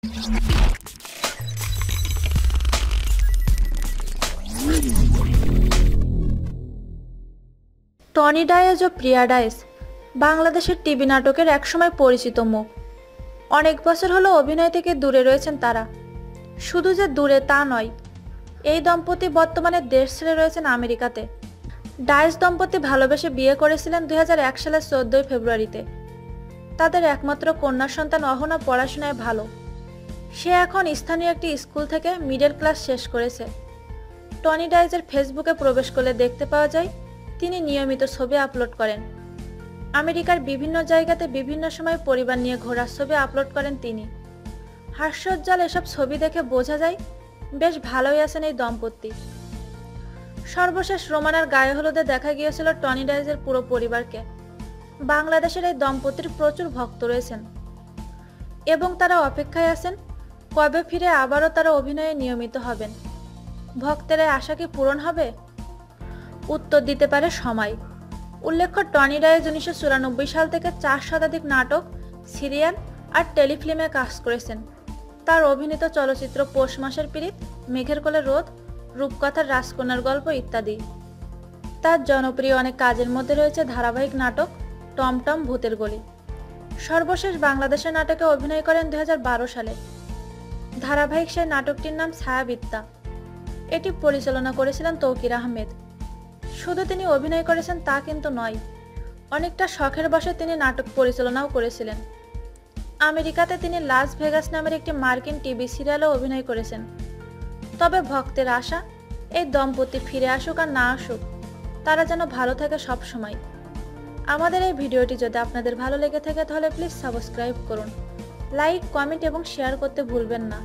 Tony ডায়েজ ও প্রিয়া ডায়েজ বাংলাদেশের TV নাটকের একসময় পরিচিত মুখ। অনেক বছর হলো অভিনয় থেকে দূরে রয়েছেন তারা। শুধু যে দূরে তা নয়, এই দম্পতি বর্তমানে দেশ ছেড়ে রয়েছেন আমেরিকাতে। ডায়েজ দম্পতি ভালোবেসে বিয়ে করেছিলেন 2001 সালের 14 ফেব্রুয়ারিতে। তাদের একমাত্র কন্যা সন্তান অহনা পড়াশোনায় ভালো। সে এখন স্থানীয় একটি স্কুল থেকে মিডল ক্লাস শেষ করেছে। টনি ডায়েজের ফেসবুকে প্রবেশ করলে দেখতে পাওয়া যায় তিনি নিয়মিত ছবি আপলোড করেন। আমেরিকার বিভিন্ন জায়গাতে বিভিন্ন সময় পরিবার নিয়ে ঘোরার ছবি আপলোড করেন তিনি। হাস্যোজ্জ্বল এসব ছবি দেখে বোঝা যায় বেশ ভালোই আছেন এই দম্পতি। সর্বশেষ রোমানার গায়ে হলুদে দেখা গিয়েছিল টনি ডায়েজের পুরো পরিবারকে। বাংলাদেশের এই দম্পতির প্রচুর ভক্ত রয়েছেন এবং তারা অপেক্ষায় আছেন কবে ফিরে আবারও তারা অভিনয়ে নিয়মিত হবেন। ভক্তের এই আশা কি পূরণ হবে? উত্তর দিতে পারে সময়। উল্লেখ্য, টনি ডায়েজ 1994 সাল থেকে 4 শতাধিক নাটক, সিরিয়াল আর টেলিফিল্মে কাজ করেছেন। তার অভিনীত চলচ্চিত্র পৌষ মাসের পীড়িত, মেঘের কোলে রোদ, রূপকথার রাজকন্যার গল্প ইত্যাদি। তার জনপ্রিয় অনেক কাজের মধ্যে রয়েছে ধারাবাহিক নাটক টমটম, ভূতের গলি। সর্বশেষ বাংলাদেশের নাটকে অভিনয় করেন 2012 সালে। ধারাবাহিক সেই নাটকটির নাম ছায়াবিদ্যা। এটি পরিচালনা করেছিলেন তৌকির আহমেদ। শুধু তিনি অভিনয় করেছেন তা কিন্তু নয়, অনেকটা শখের বশে তিনি নাটক পরিচালনাও করেছিলেন। আমেরিকাতে তিনি লাস ভেগাস নামের একটি মার্কিন টিভি সিরিয়ালেও অভিনয় করেছেন। তবে ভক্তের আশা এই দম্পতি ফিরে আসুক আর না আসুক, তারা যেন ভালো থাকে সব সময়। আমাদের এই ভিডিওটি যদি আপনাদের ভালো লেগে থাকে তাহলে প্লিজ সাবস্ক্রাইব করুন, লাইক, কমেন্ট এবং শেয়ার করতে ভুলবেন না।